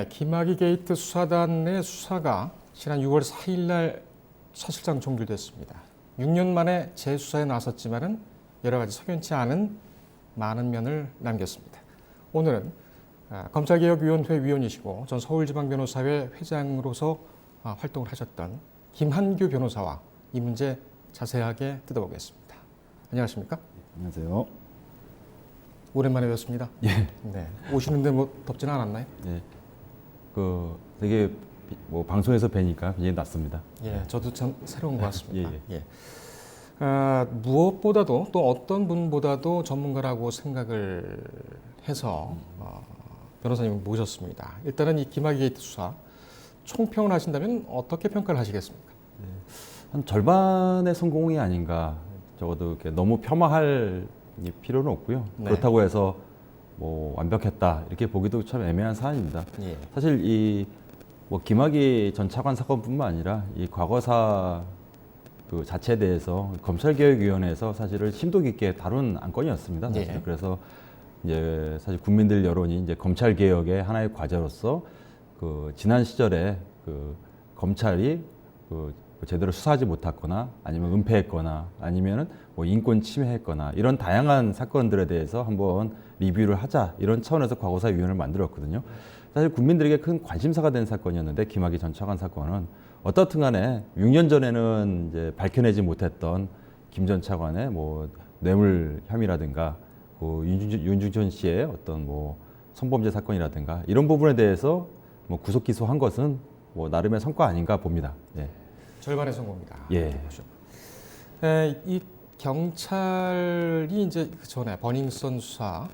네, 김학의 게이트 수사단 내 수사가 지난 6월 4일 날 사실상 종결됐습니다. 6년 만에 재수사에 나섰지만은 여러 가지 석연치 않은 많은 면을 남겼습니다. 오늘은 검찰개혁위원회 위원이시고 전 서울지방변호사회 회장으로서 활동을 하셨던 김한규 변호사와 이 문제 자세하게 뜯어보겠습니다. 안녕하십니까? 안녕하세요. 오랜만에 뵙습니다. 예. 네. 오시는데 뭐 덥지는 않았나요? 예. 되게 뭐 방송에서 뵈니까 굉장히 낯섭니다. 예, 저도 참 새로운 것 같습니다. 예. 무엇보다도 또 어떤 분보다도 전문가라고 생각을 해서 변호사님을 모셨습니다. 일단은 이 김학의 게이트 수사 총평을 하신다면 어떻게 평가를 하시겠습니까? 한 절반의 성공이 아닌가. 적어도 이렇게 너무 폄하할 필요는 없고요. 네. 그렇다고 해서 뭐 완벽했다 이렇게 보기도 참 애매한 사안입니다. 예. 사실 이 뭐 김학의 전 차관 사건뿐만 아니라 이 과거사 그 자체에 대해서 검찰개혁위원회에서 사실을 심도 깊게 다룬 안건이었습니다. 사실. 예. 그래서 이제 사실 국민들 여론이 이제 검찰 개혁의 하나의 과제로서 그 지난 시절에 그 검찰이 그 제대로 수사하지 못했거나 아니면 은폐했거나 아니면은 뭐 인권 침해했거나 이런 다양한 사건들에 대해서 한번 리뷰를 하자 이런 차원에서 과거사위원회를 만들었거든요. 사실 국민들에게 큰 관심사가 된 사건이었는데 김학의 전 차관 사건은 어떻든 간에 6년 전에는 이제 밝혀내지 못했던 김 전 차관의 뭐 뇌물 혐의라든가 그 윤중천 씨의 어떤 뭐 성범죄 사건이라든가 이런 부분에 대해서 뭐 구속 기소한 것은 뭐 나름의 성과 아닌가 봅니다. 예. 절반의 성공이다. 예. 이 경찰이 이제 그 전에 버닝썬 수사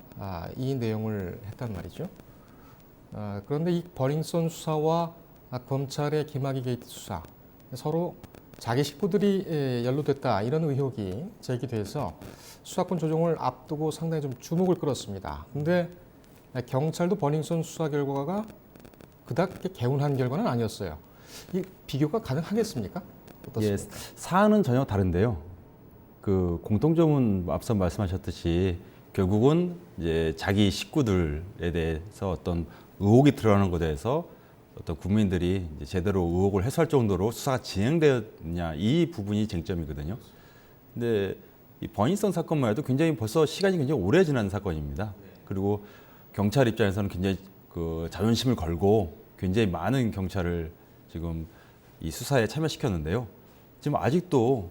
이 내용을 했단 말이죠. 그런데 이 버닝썬 수사와 검찰의 김학의 게이트 수사 서로 자기 식구들이 연루됐다 이런 의혹이 제기돼서 수사권 조정을 앞두고 상당히 좀 주목을 끌었습니다. 근데 경찰도 버닝썬 수사 결과가 그닥 개운한 결과는 아니었어요. 이 비교가 가능하겠습니까? 어떻습니까? 예, 사안은 전혀 다른데요. 그 공통점은 앞서 말씀하셨듯이 결국은 이제 자기 식구들에 대해서 어떤 의혹이 드러나는 것에 대해서 어떤 국민들이 이제 제대로 의혹을 해소할 정도로 수사가 진행되었냐 이 부분이 쟁점이거든요. 근데 이 버닝썬 사건만 해도 굉장히 벌써 시간이 굉장히 오래 지난 사건입니다. 그리고 경찰 입장에서는 굉장히 그 자존심을 걸고 굉장히 많은 경찰을 지금 이 수사에 참여시켰는데요. 지금 아직도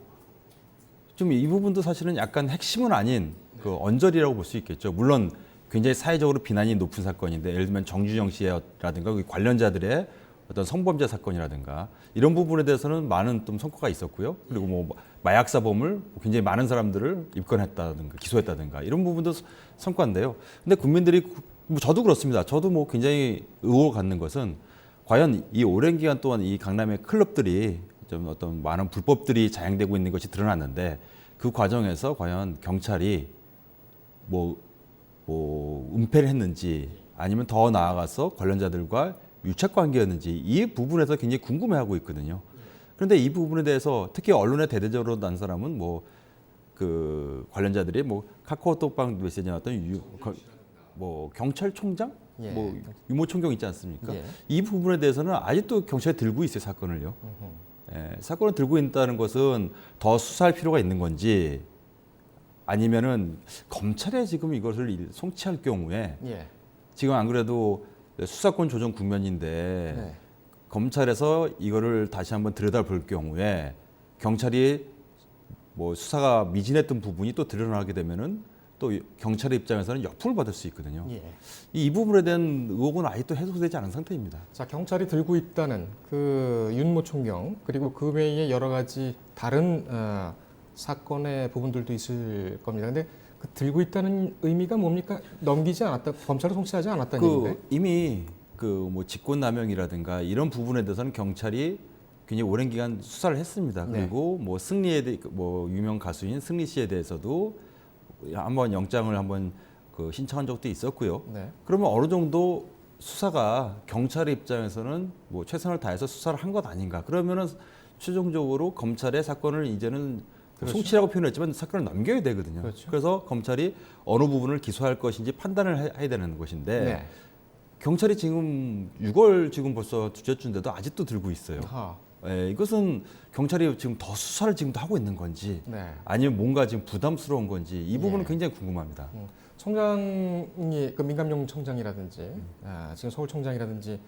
좀 이 부분도 사실은 약간 핵심은 아닌 그 언저리라고 볼 수 있겠죠. 물론 굉장히 사회적으로 비난이 높은 사건인데 예를 들면 정준영 씨라든가 그 관련자들의 어떤 성범죄 사건이라든가 이런 부분에 대해서는 많은 좀 성과가 있었고요. 그리고 뭐 마약 사범을 굉장히 많은 사람들을 입건했다든가 기소했다든가 이런 부분도 성과인데요. 근데 국민들이 뭐 저도 그렇습니다. 저도 뭐 굉장히 의혹을 갖는 것은 과연 이 오랜 기간 동안 이 강남의 클럽들이 좀 어떤 많은 불법들이 자행되고 있는 것이 드러났는데 그 과정에서 과연 경찰이 뭐 은폐를 했는지 아니면 더 나아가서 관련자들과 유착 관계였는지 이 부분에서 굉장히 궁금해하고 있거든요. 그런데 이 부분에 대해서 특히 언론에 대대적으로 난 사람은 뭐 그 관련자들이 뭐 카카오톡방 메시지에 나왔던 뭐 경찰총장, 예. 뭐 유모총경 있지 않습니까? 예. 이 부분에 대해서는 아직도 경찰이 들고 있어요 사건을요. 사건을 들고 있다는 것은 더 수사할 필요가 있는 건지 아니면은 검찰에 지금 이것을 송치할 경우에 예. 지금 안 그래도 수사권 조정 국면인데 네. 검찰에서 이거를 다시 한번 들여다볼 경우에 경찰이 뭐 수사가 미진했던 부분이 또 드러나게 되면은 또 경찰의 입장에서는 역풍을 받을 수 있거든요. 예. 이 부분에 대한 의혹은 아직도 해소되지 않은 상태입니다. 자, 경찰이 들고 있다는 그 윤모 총경 그리고 그 외에 여러 가지 다른 사건의 부분들도 있을 겁니다. 근데 그 들고 있다는 의미가 뭡니까? 넘기지 않았다, 검찰을 송치하지 않았다는 얘기인데? 이미 그 뭐 직권남용이라든가 이런 부분에 대해서는 경찰이 굉장히 오랜 기간 수사를 했습니다. 네. 그리고 뭐 승리에 대해 뭐 유명 가수인 승리 씨에 대해서도 한번 영장을 한번 그 신청한 적도 있었고요. 네. 그러면 어느 정도 수사가 경찰의 입장에서는 뭐 최선을 다해서 수사를 한 것 아닌가? 그러면은 최종적으로 검찰의 사건을 이제는 그렇죠. 송치라고 표현했지만 사건을 넘겨야 되거든요. 그렇죠. 그래서 검찰이 어느 부분을 기소할 것인지 판단을 해야 되는 것인데 네. 경찰이 지금 6월 지금 벌써 두째 주인데도 아직도 들고 있어요. 아하. 예, 이것은 경찰이 지금 더 수사를 지금도 하고 있는 건지 네. 아니면 뭔가 지금 부담스러운 건지 이 부분은 예. 굉장히 궁금합니다. 청장이 그 민감용 청장이라든지 지금 서울청장이라든지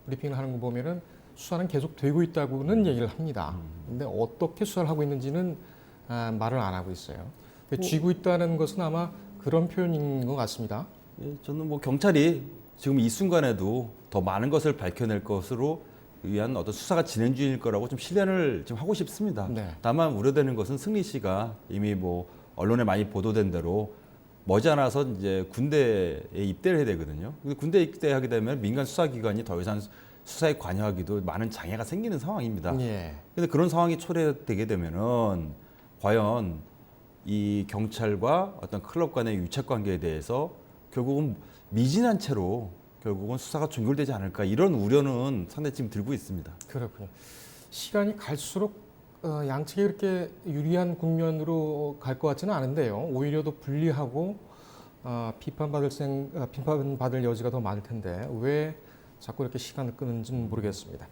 브리핑을 하는 거 보면은 수사는 계속 되고 있다고는 얘기를 합니다. 근데 어떻게 수사를 하고 있는지는 말을 안 하고 있어요. 쥐고 있다는 것은 아마 그런 표현인 것 같습니다. 예, 저는 뭐 경찰이 지금 이 순간에도 더 많은 것을 밝혀낼 것으로 위한 어떤 수사가 진행 중일 거라고 좀 신뢰를 좀 하고 싶습니다. 네. 다만 우려되는 것은 승리 씨가 이미 뭐 언론에 많이 보도된 대로 머지않아서 이제 군대에 입대를 해야 되거든요. 근데 군대에 입대하게 되면 민간 수사기관이 더 이상 수사에 관여하기도 많은 장애가 생기는 상황입니다. 예. 근데 그런 상황이 초래되게 되면은 과연 이 경찰과 어떤 클럽 간의 유착 관계에 대해서 결국은 미진한 채로 결국은 수사가 종결되지 않을까 이런 우려는 상당히 지금 들고 있습니다. 그렇군요. 시간이 갈수록 양측이 그렇게 유리한 국면으로 갈 것 같지는 않은데요. 오히려 더 불리하고 비판받을 여지가 더 많을 텐데 왜 자꾸 이렇게 시간을 끄는지는 모르겠습니다.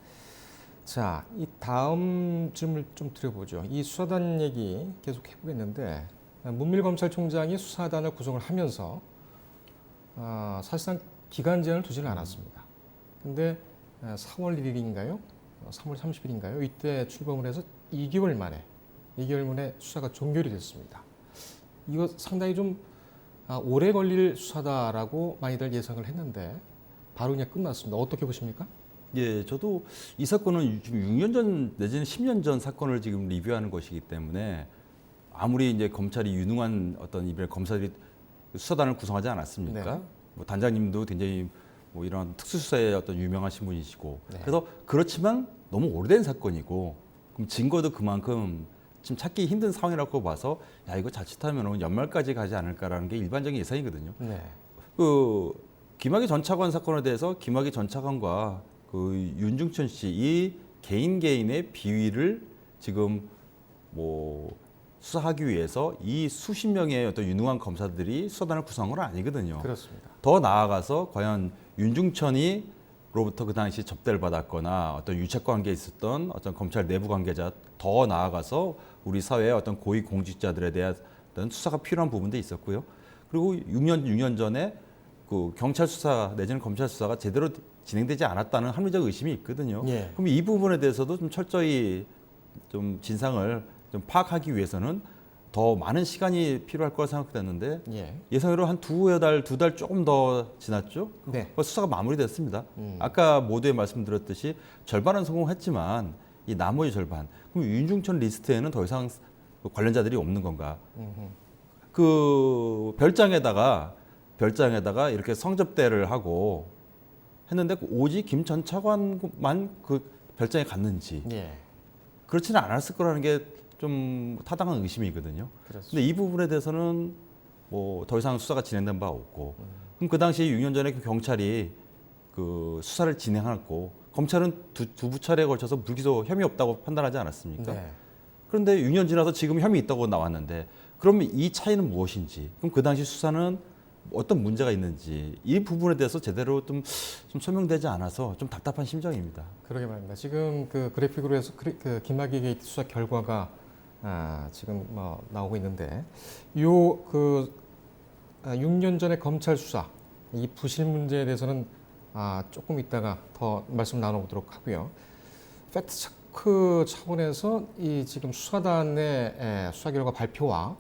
자, 이 다음 질문을 좀 드려보죠. 이 수사단 얘기 계속 해보겠는데 문밀검찰총장이 수사단을 구성을 하면서 사실상 기간 제한을 두지는 않았습니다. 근데 4월 1일인가요? 3월 30일인가요? 이때 출범을 해서 2개월 만에 수사가 종결이 됐습니다. 이거 상당히 좀 오래 걸릴 수사다라고 많이들 예상을 했는데 바로 그냥 끝났습니다. 어떻게 보십니까? 예, 저도 이 사건은 지금 6년 전 내지는 10년 전 사건을 지금 리뷰하는 것이기 때문에 아무리 이제 검찰이 유능한 어떤 이별 검사들이 수사단을 구성하지 않았습니까? 네. 뭐 단장님도 굉장히 뭐 이런 특수수사에 어떤 유명하신 분이시고 네. 그래서 그렇지만 너무 오래된 사건이고 그럼 증거도 그만큼 지금 찾기 힘든 상황이라고 봐서 야 이거 자칫하면 연말까지 가지 않을까라는 게 일반적인 예상이거든요. 네. 그 김학의 전 차관 사건에 대해서 김학의 전 차관과 그 윤중천 씨 이 개인의 비위를 지금 뭐 수사하기 위해서 이 수십 명의 어떤 유능한 검사들이 수사단을 구성한 건 아니거든요. 그렇습니다. 더 나아가서 과연 윤중천이 로부터 그 당시 접대를 받았거나 어떤 유착 관계에 있었던 어떤 검찰 내부 관계자 더 나아가서 우리 사회의 어떤 고위 공직자들에 대한 어떤 수사가 필요한 부분도 있었고요. 그리고 6년 전에 그 경찰 수사 내지는 검찰 수사가 제대로 진행되지 않았다는 합리적 의심이 있거든요. 예. 그럼 이 부분에 대해서도 좀 철저히 좀 진상을 좀 파악하기 위해서는 더 많은 시간이 필요할 거라 생각됐는데 예. 예상외로 한 두 달 조금 더 지났죠. 네. 수사가 마무리됐습니다. 아까 모두에 말씀드렸듯이 절반은 성공했지만 이 나머지 절반. 그럼 윤중천 리스트에는 더 이상 관련자들이 없는 건가? 그 별장에다가 이렇게 성접대를 하고 했는데 오직 김 전 차관만 그 별장에 갔는지 예. 그렇지는 않았을 거라는 게 좀 타당한 의심이거든요. 그렇습니다. 근데 이 부분에 대해서는 뭐 더 이상 수사가 진행된 바 없고 그럼 그 당시 6년 전에 그 경찰이 그 수사를 진행했고 검찰은 두 차례에 걸쳐서 불기소 혐의 없다고 판단하지 않았습니까? 네. 그런데 6년 지나서 지금 혐의 있다고 나왔는데 그러면 이 차이는 무엇인지 그럼 그 당시 수사는 어떤 문제가 있는지 이 부분에 대해서 제대로 좀 설명되지 않아서 좀 답답한 심정입니다. 그러게 말입니다. 지금 그 그래픽으로 해서 그 김학의 게이트 수사 결과가 지금 뭐 나오고 있는데 요 그 6년 전에 검찰 수사 이 부실 문제에 대해서는 조금 이따가 더 말씀 나눠보도록 하고요. 팩트 체크 차원에서 이 지금 수사단의 수사 결과 발표와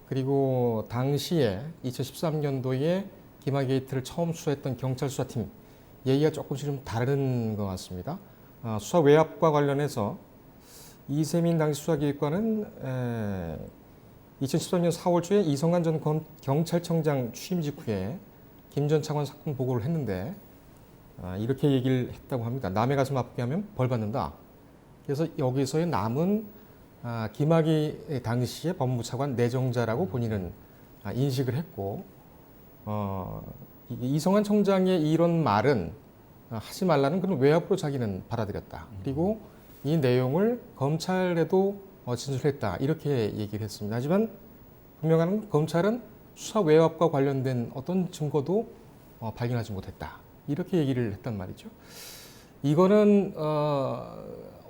그리고 당시에 2013년도에 김학의 게이트를 처음 수사했던 경찰 수사팀 얘기가 조금씩 좀 다른 것 같습니다. 수사 외압과 관련해서 이세민 당시 수사기획관은 2013년 4월 초에 이성관 전 경찰청장 취임 직후에 김 전 차관 사건 보고를 했는데 이렇게 얘기를 했다고 합니다. 남의 가슴 아프게 하면 벌 받는다. 그래서 여기서의 남은 김학의 당시의 법무부 차관 내정자라고 본인은 인식을 했고 이성환 청장의 이런 말은 하지 말라는 그런 외압으로 자기는 받아들였다. 그리고 이 내용을 검찰에도 진술했다. 이렇게 얘기를 했습니다. 하지만 분명한 건 검찰은 수사 외압과 관련된 어떤 증거도 발견하지 못했다. 이렇게 얘기를 했단 말이죠. 이거는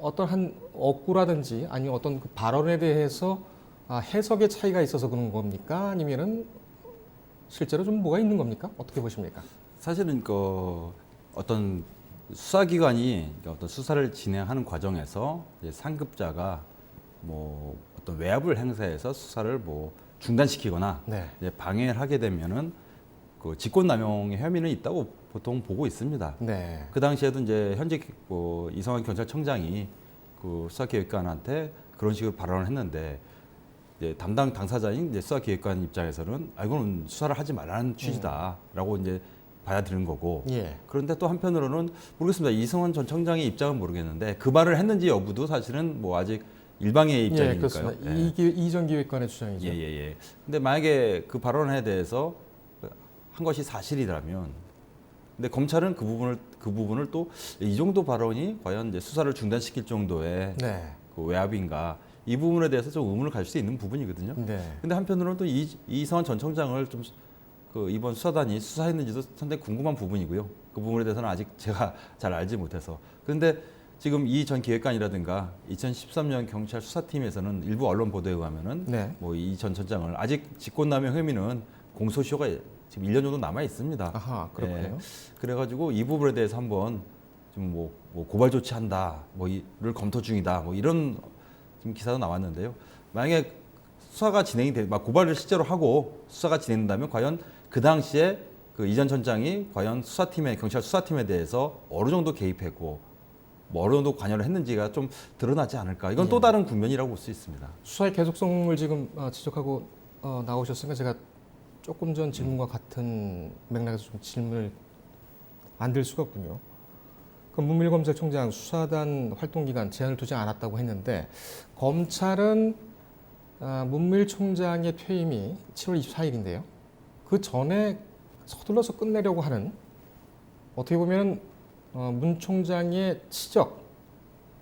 어떤 한 억구라든지 아니면 어떤 그 발언에 대해서 해석의 차이가 있어서 그런 겁니까? 아니면은 실제로 좀 뭐가 있는 겁니까? 어떻게 보십니까? 사실은 그 어떤 수사기관이 어떤 수사를 진행하는 과정에서 이제 상급자가 뭐 어떤 외압을 행사해서 수사를 뭐 중단시키거나 네. 이제 방해를 하게 되면은 그 직권남용의 혐의는 있다고 보통 보고 있습니다. 네. 그 당시에도 이제 현직 뭐 이성환 경찰청장이 그 수사기획관한테 그런 식으로 발언을 했는데 이제 담당 당사자인 이제 수사기획관 입장에서는 이거는 수사를 하지 말라는 취지다라고 이제 받아들인 거고. 예. 그런데 또 한편으로는 모르겠습니다. 이성환 전 청장의 입장은 모르겠는데 그 말을 했는지 여부도 사실은 뭐 아직 일방의 예, 입장이니까요. 그렇습니다. 예. 이전 기획관의 주장이죠. 예. 근데 만약에 그 발언에 대해서 한 것이 사실이라면, 근데 검찰은 그 부분을 또 이 정도 발언이 과연 이제 수사를 중단시킬 정도의 네. 그 외압인가, 이 부분에 대해서 좀 의문을 가질 수 있는 부분이거든요. 네. 근데 한편으로는 또 이성환 전 청장을 좀 그 이번 수사단이 수사했는지도 상당히 궁금한 부분이고요. 그 부분에 대해서는 아직 제가 잘 알지 못해서. 그런데 지금 이 전 기획관이라든가 2013년 경찰 수사팀에서는 일부 언론 보도에 의하면은 네. 뭐 이 전 청장을 아직 직권남용 혐의는 공소시효가 지금 1년 정도 남아 있습니다. 아하, 그렇군요. 그래가지고 이 부분에 대해서 한번 좀 뭐 고발 조치한다, 뭐 이를 검토 중이다, 뭐 이런 지금 기사도 나왔는데요. 만약에 수사가 진행이 막 고발을 실제로 하고 수사가 진행된다면 과연 그 당시에 그 이 전 청장이 과연 경찰 수사팀에 대해서 어느 정도 개입했고 뭐 어느 정도 관여를 했는지가 좀 드러나지 않을까. 이건 또 다른 국면이라고 볼 수 있습니다. 수사의 계속성을 지금 지적하고 나오셨으니까 제가 조금 전 질문과 같은 맥락에서 좀 질문을 안 드릴 수가 없군요. 그 문밀검찰총장 수사단 활동 기간 제한을 두지 않았다고 했는데 검찰은 문밀총장의 퇴임이 7월 24일인데요. 그 전에 서둘러서 끝내려고 하는 어떻게 보면 문 총장의 치적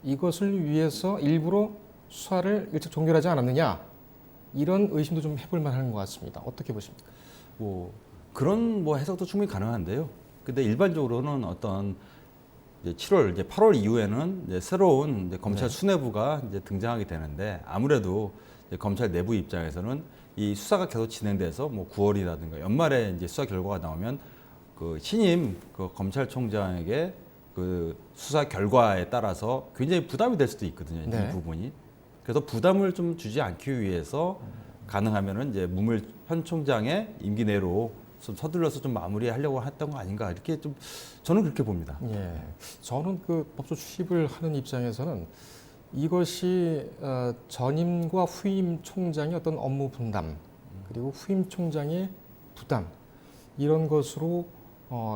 이것을 위해서 일부러 수사를 일찍 종결하지 않았느냐 이런 의심도 좀 해볼 만한 것 같습니다. 어떻게 보십니까? 뭐 그런 뭐 해석도 충분히 가능한데요. 근데 일반적으로는 어떤 이제 7월, 이제 8월 이후에는 이제 새로운 이제 검찰 네. 수뇌부가 이제 등장하게 되는데 아무래도 이제 검찰 내부 입장에서는 이 수사가 계속 진행돼서 뭐 9월이라든가 연말에 이제 수사 결과가 나오면 그 신임 그 검찰총장에게 그 수사 결과에 따라서 굉장히 부담이 될 수도 있거든요. 네. 이 부분이. 그래서 부담을 좀 주지 않기 위해서 가능하면은 이제 문물 현 총장의 임기 내로 좀 서둘러서 좀 마무리하려고 했던 거 아닌가 이렇게 좀 저는 그렇게 봅니다. 예, 저는 그 법조 출입을 하는 입장에서는 이것이 전임과 후임 총장의 어떤 업무 분담 그리고 후임 총장의 부담 이런 것으로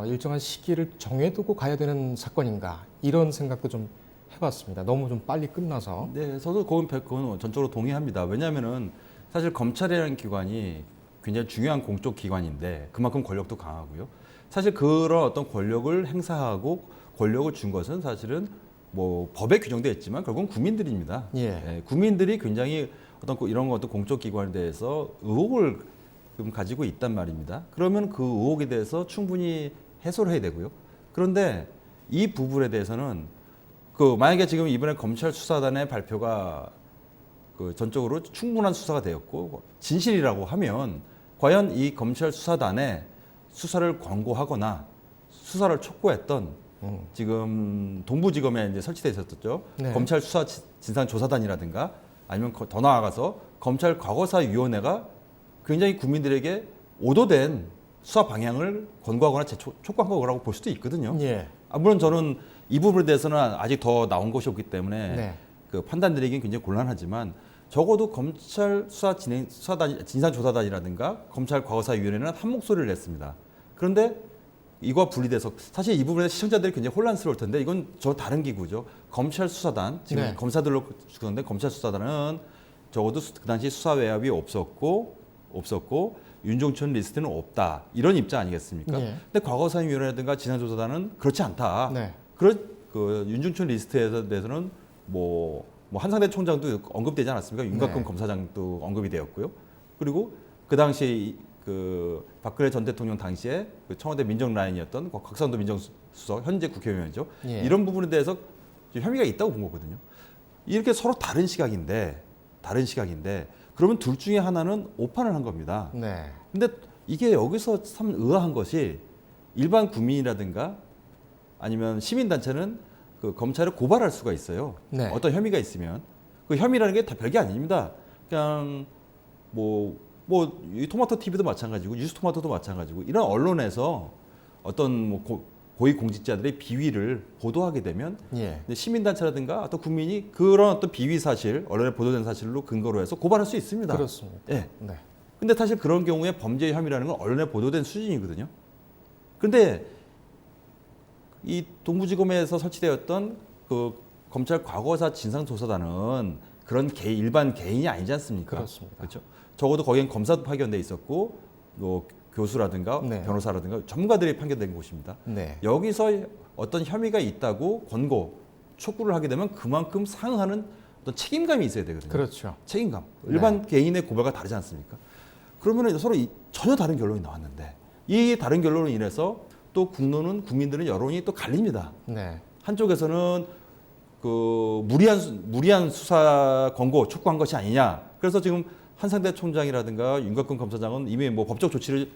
일정한 시기를 정해두고 가야 되는 사건인가 이런 생각도 좀 해봤습니다. 너무 좀 빨리 끝나서. 네, 저도 그건 전적으로 동의합니다. 왜냐하면은 사실 검찰이라는 기관이 굉장히 중요한 공적 기관인데 그만큼 권력도 강하고요. 사실 그런 어떤 권력을 행사하고 권력을 준 것은 사실은 뭐 법에 규정되어 있지만 결국은 국민들입니다. 예. 국민들이 굉장히 어떤 이런 어떤 공적 기관에 대해서 의혹을 좀 가지고 있단 말입니다. 그러면 그 의혹에 대해서 충분히 해소를 해야 되고요. 그런데 이 부분에 대해서는 그 만약에 지금 이번에 검찰 수사단의 발표가 그 전적으로 충분한 수사가 되었고 진실이라고 하면 과연 이 검찰 수사단에 수사를 권고하거나 수사를 촉구했던 지금 동부지검에 이제 설치돼 있었죠. 네. 검찰 수사 진상조사단이라든가 아니면 더 나아가서 검찰 과거사위원회가 굉장히 국민들에게 오도된 수사 방향을 권고하거나 촉구한 거라고 볼 수도 있거든요. 예. 물론 저는 이 부분에 대해서는 아직 더 나온 것이 없기 때문에 네. 그 판단 드리기는 굉장히 곤란하지만 적어도 검찰 수사단 진상조사단이라든가 검찰 과거사위원회는 한 목소리를 냈습니다. 그런데 이거와 분리돼서 사실 이 부분에 시청자들이 굉장히 혼란스러울 텐데 이건 저 다른 기구죠. 검찰 수사단 지금 네. 검사들로 그런데 검찰 수사단은 적어도 그 당시 수사 외압이 없었고 윤종천 리스트는 없다 이런 입장 아니겠습니까? 네. 근데 과거사위원회라든가 진상조사단은 그렇지 않다. 네. 그 윤중천 리스트에 대해서는 뭐 한상대 총장도 언급되지 않았습니까? 윤곽근 네. 검사장도 언급이 되었고요. 그리고 그 당시에 그 박근혜 전 대통령 당시에 그 청와대 민정라인이었던 곽상도 민정수석 현재 국회의원이죠. 예. 이런 부분에 대해서 혐의가 있다고 본 거거든요. 이렇게 서로 다른 시각인데 그러면 둘 중에 하나는 오판을 한 겁니다. 네. 근데 이게 여기서 참 의아한 것이 일반 국민이라든가 아니면 시민단체는 그 검찰을 고발할 수가 있어요. 네. 어떤 혐의가 있으면 그 혐의라는 게 다 별게 아닙니다. 그냥 이 토마토 TV도 마찬가지고 뉴스토마토도 마찬가지고 이런 언론에서 어떤 뭐 고위 공직자들의 비위를 보도하게 되면 예. 시민단체라든가 어떤 국민이 그런 어떤 비위 사실 언론에 보도된 사실로 근거로 해서 고발할 수 있습니다. 그렇습니다. 예. 네. 근데 사실 그런 경우에 범죄 혐의라는 건 언론에 보도된 수준이거든요. 근데 이 동부지검에서 설치되었던 그 검찰 과거사 진상조사단은 그런 일반 개인이 아니지 않습니까? 그렇습니다. 그렇죠. 적어도 거기엔 검사도 파견돼 있었고, 뭐 교수라든가 네. 변호사라든가 전문가들이 파견된 곳입니다. 네. 여기서 어떤 혐의가 있다고 권고, 촉구를 하게 되면 그만큼 상응하는 어떤 책임감이 있어야 되거든요. 그렇죠. 책임감. 일반 개인의 고발과 다르지 않습니까? 그러면 서로 전혀 다른 결론이 나왔는데 이 다른 결론으로 인해서 또 국민들은 여론이 또 갈립니다. 네. 한쪽에서는 그 무리한 수사 권고 촉구한 것이 아니냐. 그래서 지금 한상대 총장이라든가 윤곽근 검사장은 이미 뭐 법적 조치를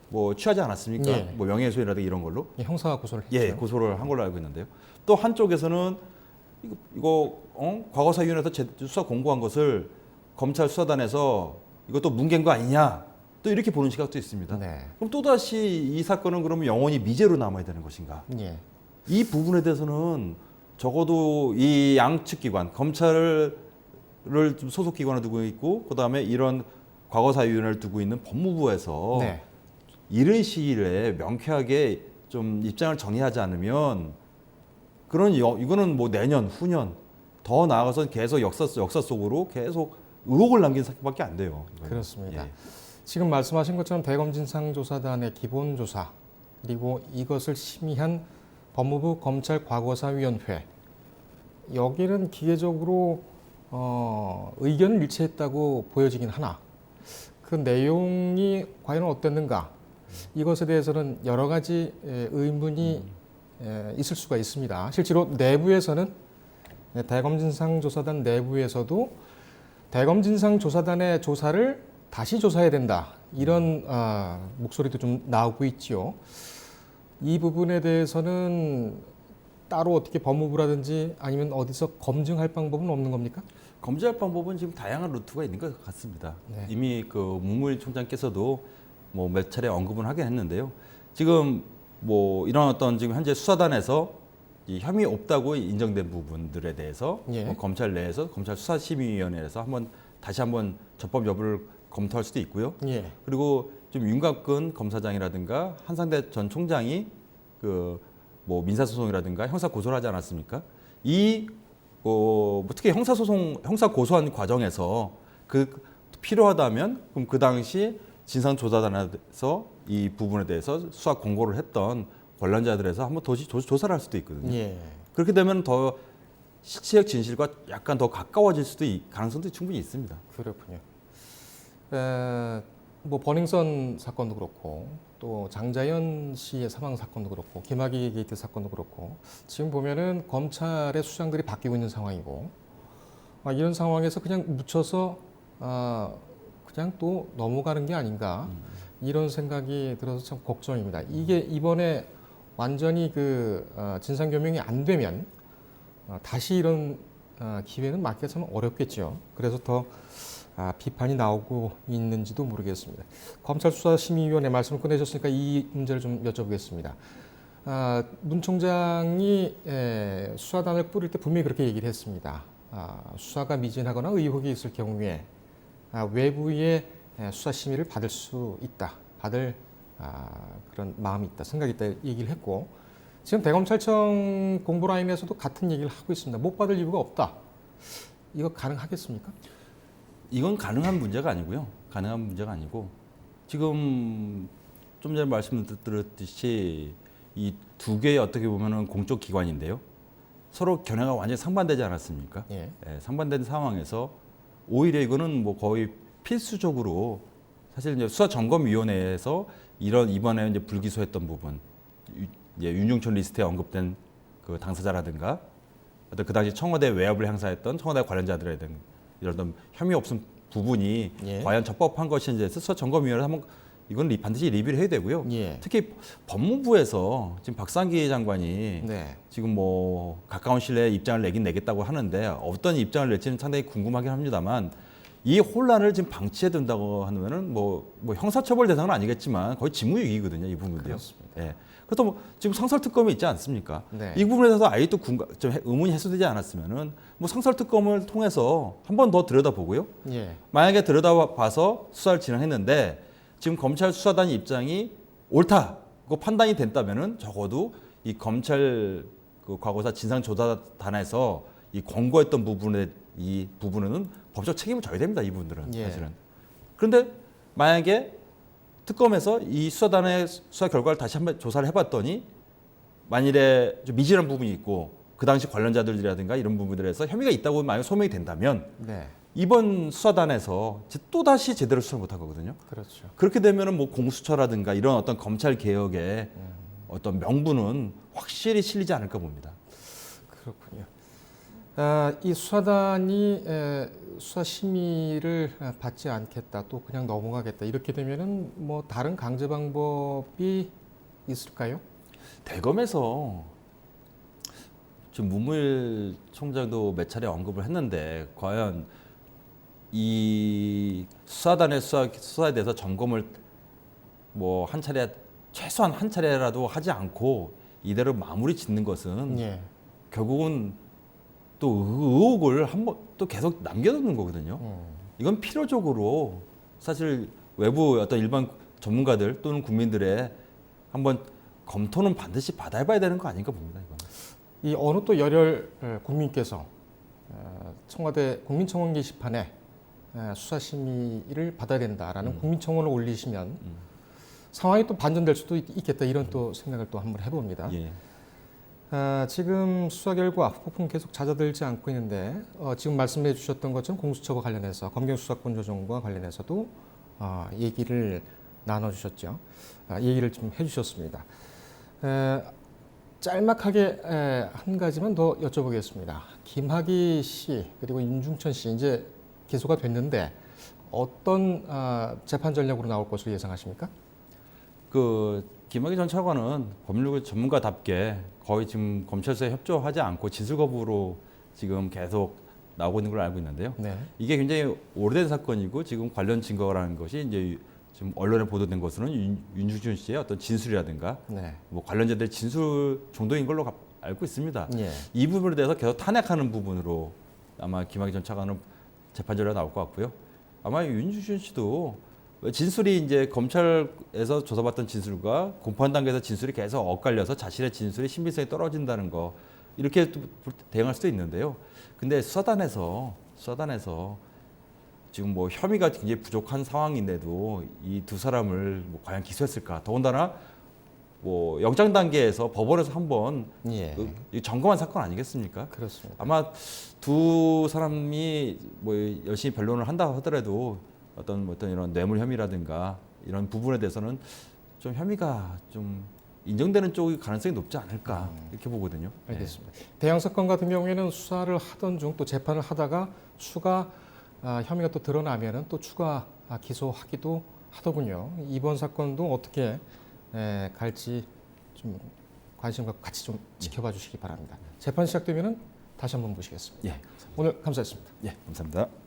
뭐 취하지 않았습니까? 예. 뭐 명예훼손이라든가 이런 걸로 형사 고소를 했죠. 예 고소를 한 걸로 알고 있는데요. 또 한쪽에서는 이거 과거사위원회에서 수사 공고한 것을 검찰 수사단에서 이것도 뭉갠 거 아니냐. 또 이렇게 보는 시각도 있습니다. 네. 그럼 또다시 이 사건은 그러면 영원히 미제로 남아야 되는 것인가? 예. 이 부분에 대해서는 적어도 이 양측 기관, 검찰을 좀 소속 기관을 두고 있고, 그 다음에 이런 과거사위원회를 두고 있는 법무부에서 네. 이른 시일에 명쾌하게 좀 입장을 정리하지 않으면 이거는 뭐 내년, 후년 더 나아가서 계속 역사 속으로 계속 의혹을 남긴 사건밖에 안 돼요. 이거는. 그렇습니다. 예. 지금 말씀하신 것처럼 대검진상조사단의 기본조사 그리고 이것을 심의한 법무부 검찰과거사위원회 여기는 기계적으로 의견을 일치했다고 보여지긴 하나 그 내용이 과연 어땠는가 이것에 대해서는 여러 가지 의문이 있을 수가 있습니다. 실제로 내부에서는 대검진상조사단 내부에서도 대검진상조사단의 조사를 다시 조사해야 된다. 이런 목소리도 좀 나오고 있죠. 이 부분에 대해서는 따로 어떻게 법무부라든지 아니면 어디서 검증할 방법은 없는 겁니까? 검증할 방법은 지금 다양한 루트가 있는 것 같습니다. 네. 이미 그 문무일 총장께서도 뭐 몇 차례 언급은 하긴 했는데요. 지금 뭐 이런 어떤 지금 현재 수사단에서 이 혐의 없다고 인정된 부분들에 대해서 예. 뭐 검찰 내에서 검찰 수사심의위원회에서 다시 한번 적법 여부를 검토할 수도 있고요. 예. 그리고 좀 윤곽근 검사장이라든가 한상대 전 총장이 그 뭐 민사소송이라든가 형사 고소를 하지 않았습니까? 뭐 특히 형사 고소한 과정에서 필요하다면 그럼 그 당시 진상조사단에서 이 부분에 대해서 수사 공고를 했던 관련자들에서 한번 다시 조사를 할 수도 있거든요. 예. 그렇게 되면 더 실체적 진실과 약간 더 가까워질 가능성도 충분히 있습니다. 그렇군요. 뭐 버닝썬 사건도 그렇고 또 장자연 씨의 사망 사건도 그렇고 김학의 게이트 사건도 그렇고 지금 보면은 검찰의 수장들이 바뀌고 있는 상황이고 이런 상황에서 그냥 묻혀서 그냥 또 넘어가는 게 아닌가 이런 생각이 들어서 참 걱정입니다. 이게 이번에 완전히 진상 규명이 안 되면 다시 이런 기회는 맞기가 참 어렵겠죠. 그래서 더 비판이 나오고 있는지도 모르겠습니다. 검찰수사심의위원회 말씀을 꺼내셨으니까 이 문제를 좀 여쭤보겠습니다. 문 총장이 수사단을 꾸릴 때 분명히 그렇게 얘기를 했습니다. 수사가 미진하거나 의혹이 있을 경우에 외부의 수사심의를 받을 수 있다. 받을 그런 마음이 있다. 생각이 있다. 얘기를 했고 지금 대검찰청 공보라인에서도 같은 얘기를 하고 있습니다. 못 받을 이유가 없다. 이거 가능하겠습니까? 이건 가능한 문제가 아니고요. 가능한 문제가 아니고 지금 좀 전에 말씀드렸듯이 이 두 개의 어떻게 보면은 공적 기관인데요. 서로 견해가 완전히 상반되지 않았습니까? 예. 상반된 상황에서 오히려 이거는 뭐 거의 필수적으로 사실 이제 수사점검위원회에서 이런 이번에 이제 불기소했던 부분, 이제 윤중천 리스트에 언급된 그 당사자라든가 어떤 그 당시 청와대 외압을 행사했던 청와대 관련자들에 대한 이런 어떤 혐의 없음 부분이 예. 과연 적법한 것인지 수사점검위원회 한번 이건 반드시 리뷰를 해야 되고요. 예. 특히 법무부에서 지금 박상기 장관이 네. 지금 뭐 가까운 시일 내에 입장을 내긴 내겠다고 하는데 어떤 입장을 낼지는 상당히 궁금하긴 합니다만 이 혼란을 지금 방치해야 된다고 하면은 뭐 형사처벌 대상은 아니겠지만 거의 직무유기거든요, 이 부분도요. 그렇습니다. 예. 그래서 뭐 지금 상설특검이 있지 않습니까? 네. 이 부분에 대해서 아예 또 좀 의문이 해소되지 않았으면은 뭐 상설특검을 통해서 한 번 더 들여다보고요. 예. 만약에 들여다봐서 수사를 진행했는데 지금 검찰 수사단 입장이 옳다고 판단이 된다면은 적어도 이 검찰 그 과거사 진상조사단에서 이 권고했던 이 부분은 법적 책임을 져야 됩니다. 이 부분들은 예. 사실은. 그런데 만약에 특검에서 이 수사단의 수사 결과를 다시 한번 조사를 해봤더니 만일에 좀 미진한 부분이 있고 그 당시 관련자들이라든가 이런 부분들에서 혐의가 있다고 만약 소명이 된다면 네. 이번 수사단에서 또 다시 제대로 수사를 못할 거거든요. 그렇죠. 그렇게 되면은 뭐 공수처라든가 이런 어떤 검찰 개혁의 어떤 명분은 확실히 실리지 않을까 봅니다. 그렇군요. 이 수사단이 수사 심의를 받지 않겠다, 또 그냥 넘어가겠다 이렇게 되면은 뭐 다른 강제 방법이 있을까요? 대검에서 지금 문무일 총장도 몇 차례 언급을 했는데 과연 이 수사단의 수사에 대해서 점검을 뭐 한 차례 최소한 한 차례라도 하지 않고 이대로 마무리 짓는 것은 예. 결국은 또 의혹을 한번 또 계속 남겨두는 거거든요. 이건 필요적으로 사실 외부 어떤 일반 전문가들 또는 국민들의 한번 검토는 반드시 받아봐야 되는 거 아닌가 봅니다. 이건. 이 어느 또 열혈 국민께서 청와대 국민청원 게시판에 수사 심의를 받아야 된다라는 국민청원을 올리시면 상황이 또 반전될 수도 있겠다 이런 또 생각을 또 한번 해봅니다. 예. 지금 수사 결과 폭풍 계속 잦아들지 않고 있는데 지금 말씀해 주셨던 것처럼 공수처와 관련해서 검경 수사권 조정과 관련해서도 얘기를 나눠주셨죠. 얘기를 좀 해주셨습니다. 짤막하게 한 가지만 더 여쭤보겠습니다. 김학의 씨 그리고 윤중천 씨 이제 기소가 됐는데 어떤 재판 전략으로 나올 것으로 예상하십니까? 그 김학의 전 차관은 법률 전문가답게 거의 지금 검찰서에 협조하지 않고 진술 거부로 지금 계속 나오고 있는 걸 알고 있는데요. 네. 이게 굉장히 오래된 사건이고 지금 관련 증거라는 것이 이제 지금 언론에 보도된 것으로는 윤중천 씨의 어떤 진술이라든가 네. 뭐 관련자들의 진술 정도인 걸로 알고 있습니다. 예. 이 부분에 대해서 계속 탄핵하는 부분으로 아마 김학의 전 차관은 재판 전략 나올 것 같고요. 아마 윤중천 씨도 진술이 이제 검찰에서 조사받던 진술과 공판 단계에서 진술이 계속 엇갈려서 자신의 진술의 신빙성이 떨어진다는 거 이렇게 또 대응할 수도 있는데요. 근데 수사단에서 지금 뭐 혐의가 굉장히 부족한 상황인데도 이 두 사람을 뭐 과연 기소했을까? 더군다나 뭐 영장 단계에서 법원에서 한번 예. 점검한 사건 아니겠습니까? 그렇습니다. 아마 두 사람이 뭐 열심히 변론을 한다 하더라도 어떤 이런 뇌물 혐의라든가 이런 부분에 대해서는 좀 혐의가 좀 인정되는 쪽의 가능성이 높지 않을까 이렇게 보거든요. 알겠습니다. 대형 사건 같은 경우에는 수사를 하던 중 또 재판을 하다가 추가 혐의가 또 드러나면은 또 추가 기소하기도 하더군요. 이번 사건도 어떻게 갈지 좀 관심 갖고 같이 좀 지켜봐 주시기 바랍니다. 재판 시작되면은 다시 한번 모시겠습니다. 예, 오늘 감사했습니다. 예, 감사합니다.